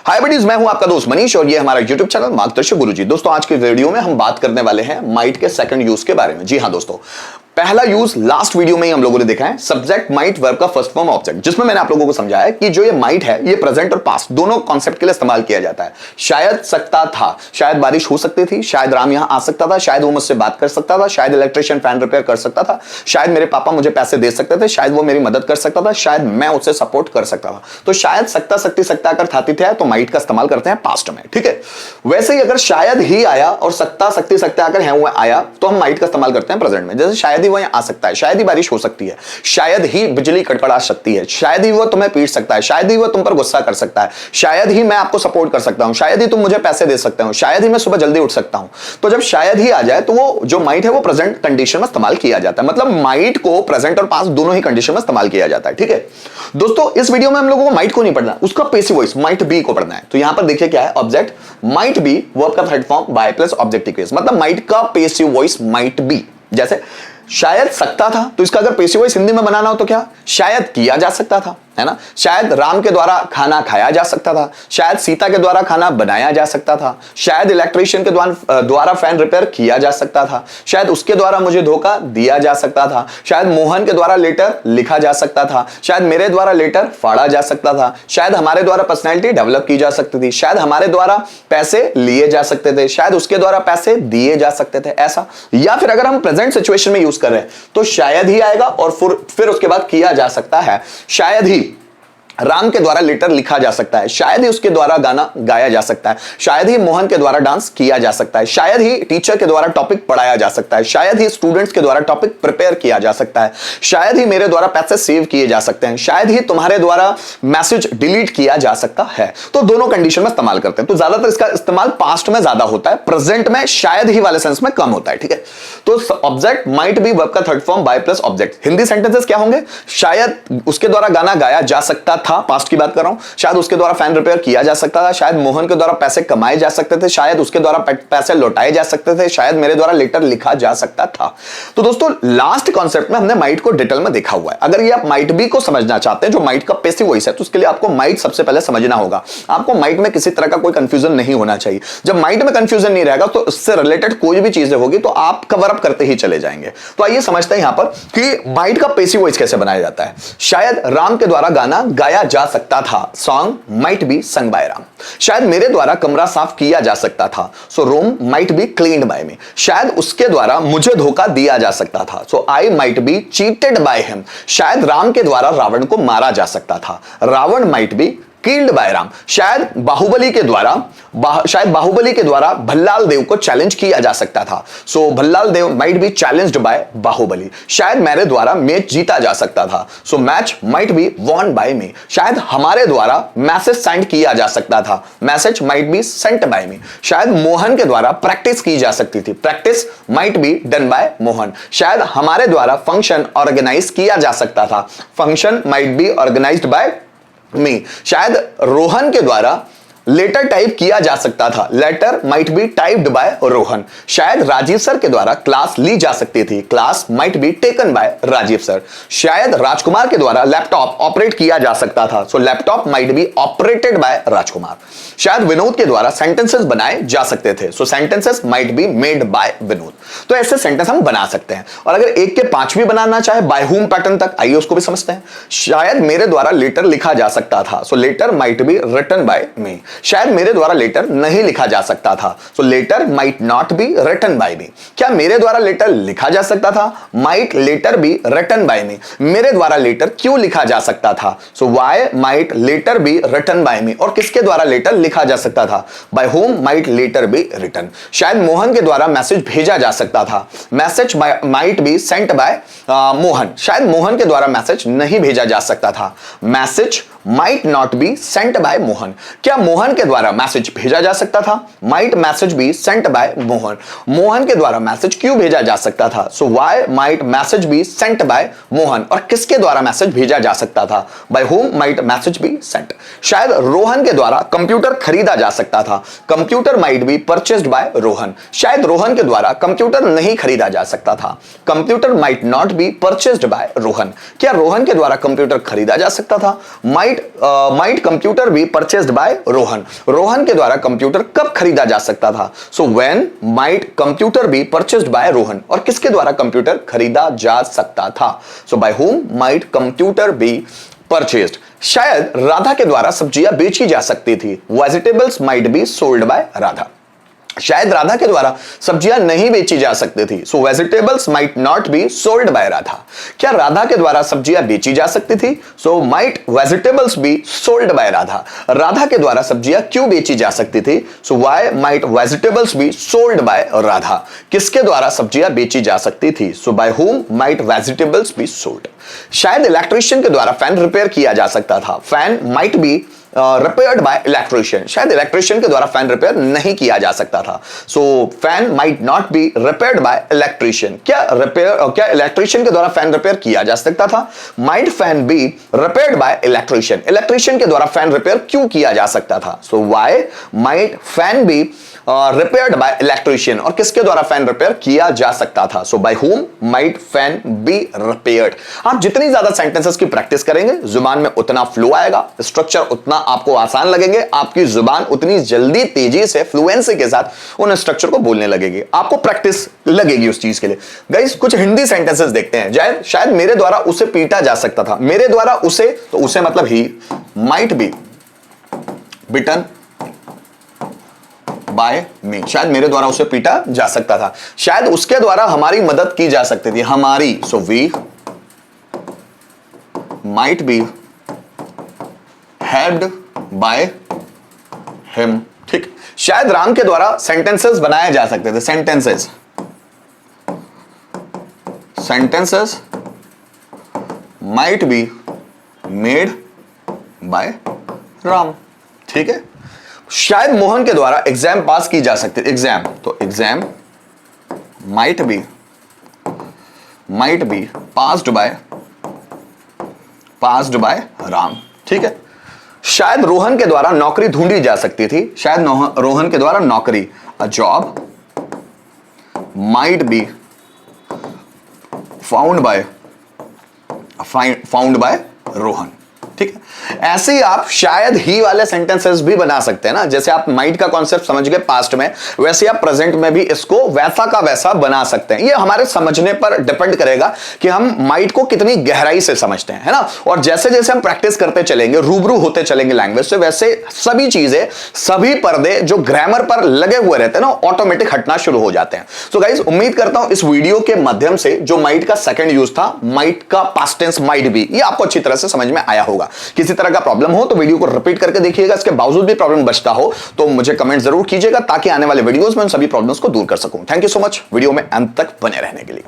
हाय buddies, मैं हूं आपका दोस्त मनीष और ये हमारा यूट्यूब चैनल मार्गदर्शक गुरुजी। दोस्तों, आज के वीडियो में हम बात करने वाले हैं माइट के सेकंड यूज के बारे में। जी हां दोस्तों, पहला यूज लास्ट वीडियो में ही हम लोगों ने देखा है, सब्जेक्ट माइट वर्ब का फर्स्ट फॉर्म ऑब्जेक्ट, जिसमें मैंने आप लोगों को समझाया कि जो ये माइट है ये प्रेजेंट और पास्ट दोनों कॉन्सेप्ट के लिए इस्तेमाल किया जाता है। शायद सकता था, शायद बारिश हो सकती थी, शायद राम यहां आ सकता था, शायद वो मुझसे बात कर सकता था, शायद इलेक्ट्रिशियन फैन रिपेयर कर सकता था, शायद मेरे पापा मुझे पैसे दे सकते थे, शायद वो मेरी मदद कर सकता था, शायद मैं उससे सपोर्ट कर सकता था। तो शायद सकता सकती सकता अगर थाती थे तो माइट का इस्तेमाल करते हैं पास्ट में। ठीक है, वैसे ही अगर शायद ही आया और सकता सकती सकता अगर है वो आया तो हम माइट का इस्तेमाल करते हैं प्रेजेंट में। जैसे शायद ही वो आ सकता है, शायद ही बारिश हो सकती है, शायद ही बिजली कड़कड़ा सकती है, शायद ही वो तुम्हें पीट सकता है, शायद ही वो तुम पर गुस्सा कर सकता है, शायद ही मैं आपको सपोर्ट कर सकता हूं, शायद ही तुम मुझे पैसे दे सकते हो, शायद ही मैं सुबह जल्दी उठ सकता हूं। तो जब शायद ही आ जाए तो वो जो माइट है वो प्रेजेंट कंडीशन में इस्तेमाल किया जाता है। मतलब माइट को प्रेजेंट और पास्ट दोनों ही कंडीशन में इस्तेमाल किया जाता है। ठीक है दोस्तों, इस वीडियो में हम लोगों को माइट को नहीं पढ़ना, उसका पैसिव वॉइस माइट बी को पढ़ना है। तो यहां पर देखिए क्या है, ऑब्जेक्ट माइट बी, वर्ब का third form by plus objective case, मतलब माइट का पैसिव वॉइस माइट बी। जैसे शायद सकता था, तो इसका अगर पैसिव वॉइस हिंदी में बनाना हो तो क्या, शायद किया जा सकता था, है ना। शायद राम के द्वारा खाना खाया जा सकता था, शायद सीता के द्वारा खाना बनाया जा सकता था, शायद इलेक्ट्रिशियन के द्वारा फैन रिपेयर किया जा सकता था, शायद उसके द्वारा मुझे धोखा दिया जा सकता था, शायद मोहन के द्वारा लेटर लिखा जा सकता था, शायद मेरे द्वारा लेटर फाड़ा जा सकता था, शायद हमारे द्वारा पर्सनैलिटी डेवलप की जा सकती थी, शायद हमारे द्वारा पैसे लिए जा सकते थे, शायद उसके द्वारा पैसे दिए जा सकते थे, ऐसा। या फिर अगर हम प्रेजेंट सिचुएशन में यूज कर रहे हैं तो शायद ही आएगा और फिर उसके बाद किया जा सकता है। शायद ही राम के द्वारा लेटर लिखा जा सकता है, शायद ही उसके द्वारा गाना गाया जा सकता है, शायद ही मोहन के द्वारा डांस किया जा सकता है, शायद ही टीचर के द्वारा टॉपिक पढ़ाया जा सकता है, शायद ही स्टूडेंट्स के द्वारा टॉपिक प्रिपेयर किया जा सकता है, शायद ही मेरे द्वारा पैसे सेव किए जा सकते हैं, शायद ही तुम्हारे द्वारा मैसेज डिलीट किया जा सकता है। तो दोनों कंडीशन में इस्तेमाल करते हैं। तो ज्यादातर इसका इस्तेमाल पास्ट में ज्यादा होता है, प्रेजेंट में शायद ही वाले सेंस में कम होता है। ठीक है, तो ऑब्जेक्ट माइट बी, वर्ब का third form by plus object. Hindi sentences क्या होंगे, शायद उसके द्वारा गाना गाया जा सकता था, पास्ट की बात कर रहा हूं, शायद उसके द्वारा फैन रिपेयर किया जा सकता था, शायद मोहन के द्वारा पैसे कमाए जा सकते थे, शायद उसके द्वारा पैसे लौटाए जा सकते थे, शायद मेरे द्वारा लेटर लिखा जा सकता था। तो दोस्तों, लास्ट कॉन्सेप्ट में हमने माइट को डिटेल में देखा हुआ है। अगर ये आप माइट बी को समझना चाहते हैं, जो माइट का पैसिव वॉइस है, तो उसके लिए आपको माइट सबसे पहले समझना होगा। आपको माइट में किसी तरह का कोई कंफ्यूजन नहीं होना चाहिए। जब माइट में कंफ्यूजन नहीं रहेगा तो इससे रिलेटेड कोई भी चीजें होगी तो आप कवर अप करते ही चले जाएंगे। तो आइए समझते हैं यहां पर कि माइट का पैसिव वॉइस कैसे बनाया जाता है। शायद राम के द्वारा गाना गाया जा सकता था, song might be sung by Ram. शायद मेरे द्वारा कमरा साफ किया जा सकता था, so room might be cleaned by me. शायद उसके द्वारा मुझे धोखा दिया जा सकता था, so I might be cheated by him. शायद राम के द्वारा रावण को मारा जा सकता था, Ravan might be killed by Ram. शायद बाहुबली के द्वारा भल्लाल देव को चैलेंज किया जा सकता था, so Bhallal Dev might be challenged by Baahubali. शायद मेरे द्वारा मैच जीता जा सकता था, so match might be won by me. शायद हमारे द्वारा मैसेज सेंड किया जा सकता था, message might be sent by me. शायद मोहन के द्वारा प्रैक्टिस की जा सकती थी, practice might be done by Mohan. शायद हमारे द्वारा फंक्शन ऑर्गेनाइज किया जा सकता था, function might be organised by me. शायद रोहन के द्वारा लेटर टाइप किया जा सकता था, letter might be typed by Rohan. शायद राजीव सर के द्वारा क्लास ली जा सकती थी, class might be taken by Rajeev sir. शायद राजकुमार के द्वारा लैपटॉप ऑपरेट किया जा सकता था, so laptop might be operated by Rajkumar. शायद विनोद के द्वारा सेंटेंसेस बनाए जा सकते थे, so sentences might be made by Vinod. तो ऐसे सेंटेंस हम बना सकते हैं। और अगर एक के 5 भी बनाना चाहे बाय हुम पैटर्न तक, आइए उसको भी समझते हैं। शायद मेरे द्वारा लेटर लिखा जा सकता था, so letter might be written by me. शायद मेरे द्वारा लेटर नहीं लिखा जा सकता था, so letter might not be written by me. क्या मेरे द्वारा लेटर लिखा जा सकता था, might letter be written by me. मेरे द्वारा लेटर क्यों लिखा जा सकता था, so why might letter be written by me. और किसके द्वारा लेटर लिखा जा सकता था, by whom might letter be written. शायद मोहन के द्वारा मैसेज भेजा जा सकता था, message might be sent by Mohan. शायद मोहन के द्वारा मैसेज नहीं भेजा जा सकता था, message might not be sent by Mohan. क्या मोहन के द्वारा मैसेज भेजा जा सकता था, might message be sent by Mohan. Mohan के द्वारा मैसेज क्यों भेजा जा सकता था, so why might message be sent by Mohan. और किसके द्वारा मैसेज भेजा जा सकता था, by whom might message be sent. शायद रोहन के द्वारा कंप्यूटर खरीदा जा सकता था, computer might be purchased by Rohan. शायद रोहन के द्वारा कंप्यूटर नहीं खरीदा जा सकता था, computer might not be purchased by Rohan. क्या रोहन के द्वारा कंप्यूटर खरीदा जा सकता था, might computer be purchased by Rohan. Rohan. Rohan के द्वारा कंप्यूटर कब खरीदा जा सकता था? So when might computer be purchased by Rohan. और किसके द्वारा कंप्यूटर खरीदा जा सकता था? So by whom might computer be purchased. शायद राधा के द्वारा सब्जियां बेची जा सकती थी। Vegetables might be sold by Radha. शायद राधा के द्वारा सब्जियां नहीं बेची जा सकती थी। So vegetables might not be sold by Radha. क्या राधा के द्वारा सब्जियां बेची जा सकती थी? So might vegetables be sold by Radha. Radha के द्वारा सब्जियां क्यों बेची जा सकती थी? So why might vegetables be sold by Radha. किसके द्वारा सब्जियां बेची जा सकती थी? So by whom might vegetables be sold. शायद इलेक्ट्रिशियन के द्वारा फैन रिपेयर किया जा सकता था। Fan might be repaired by electrician. शायद इलेक्ट्रिशियन के द्वारा फैन रिपेयर नहीं किया जा सकता था। So fan might not be repaired by electrician. क्या इलेक्ट्रिशियन के द्वारा फैन रिपेयर किया जा सकता था? Might fan be repaired by electrician. Electrician के द्वारा फैन रिपेयर क्यों किया जा सकता था? So why might fan be repaired by electrician. और किसके द्वारा फैन रिपेयर किया जा सकता था? So by whom might fan be repaired. आप जितनी ज्यादा सेंटेंसेस की प्रैक्टिस करेंगे जुबान में उतना फ्लो आएगा, स्ट्रक्चर उतना आपको आसान लगेंगे, आपकी जुबान उतनी जल्दी तेजी से फ्लुएंसी के साथ उन स्ट्रक्चर को बोलने लगेगी। आपको प्रैक्टिस लगेगी उस चीज के लिए। गाइस कुछ हिंदी सेंटेंसेस देखते हैं। शायद मेरे द्वारा उसे पीटा जा सकता था। मेरे द्वारा उसे, तो उसे मतलब ही might be bitten by me. शायद मेरे द्वारा उसे पीटा जा सकता था। शायद उसके द्वारा हमारी मदद की जा सकती थी। हमारी, so we might be helped by him. ठीक। शायद राम के द्वारा सेंटेंसेस बनाए जा सकते थे। Sentences might be made bye Ram. ठीक है। शायद मोहन के द्वारा एग्जाम पास की जा सकती है। एग्जाम, तो exam might be passed by Ram. ठीक है। शायद रोहन के द्वारा नौकरी ढूंढी जा सकती थी। शायद रोहन के द्वारा नौकरी, a job might be found by Rohan. ठीक है। ऐसे ही आप शायद ही वाले सेंटेंसेस भी बना सकते हैं ना। जैसे आप माइट का कॉन्सेप्ट समझ गए पास्ट में, वैसे आप प्रेजेंट में भी इसको वैसा का वैसा बना सकते हैं। ये हमारे समझने पर डिपेंड करेगा कि हम माइट को कितनी गहराई से समझते हैं, है ना। और जैसे जैसे हम प्रैक्टिस करते चलेंगे, रूबरू होते चलेंगे लैंग्वेज से, वैसे सभी चीजें, सभी पर्दे जो ग्रामर पर लगे हुए रहते हैं ना, ऑटोमेटिक हटना शुरू हो जाते हैं। सो गाइस, उम्मीद करता हूं इस वीडियो के माध्यम से जो माइट का सेकंड यूज था, माइट का पास्ट टेंस माइट बी, ये आपको अच्छी तरह से समझ में आया होगा। किसी तरह का प्रॉब्लम हो तो वीडियो को रिपीट करके देखिएगा। इसके बावजूद भी प्रॉब्लम बचता हो तो मुझे कमेंट जरूर कीजिएगा, ताकि आने वाले वीडियोस में उन सभी प्रॉब्लम्स को दूर कर सकूं। Thank you so much video में अंत तक बने रहने के लिए।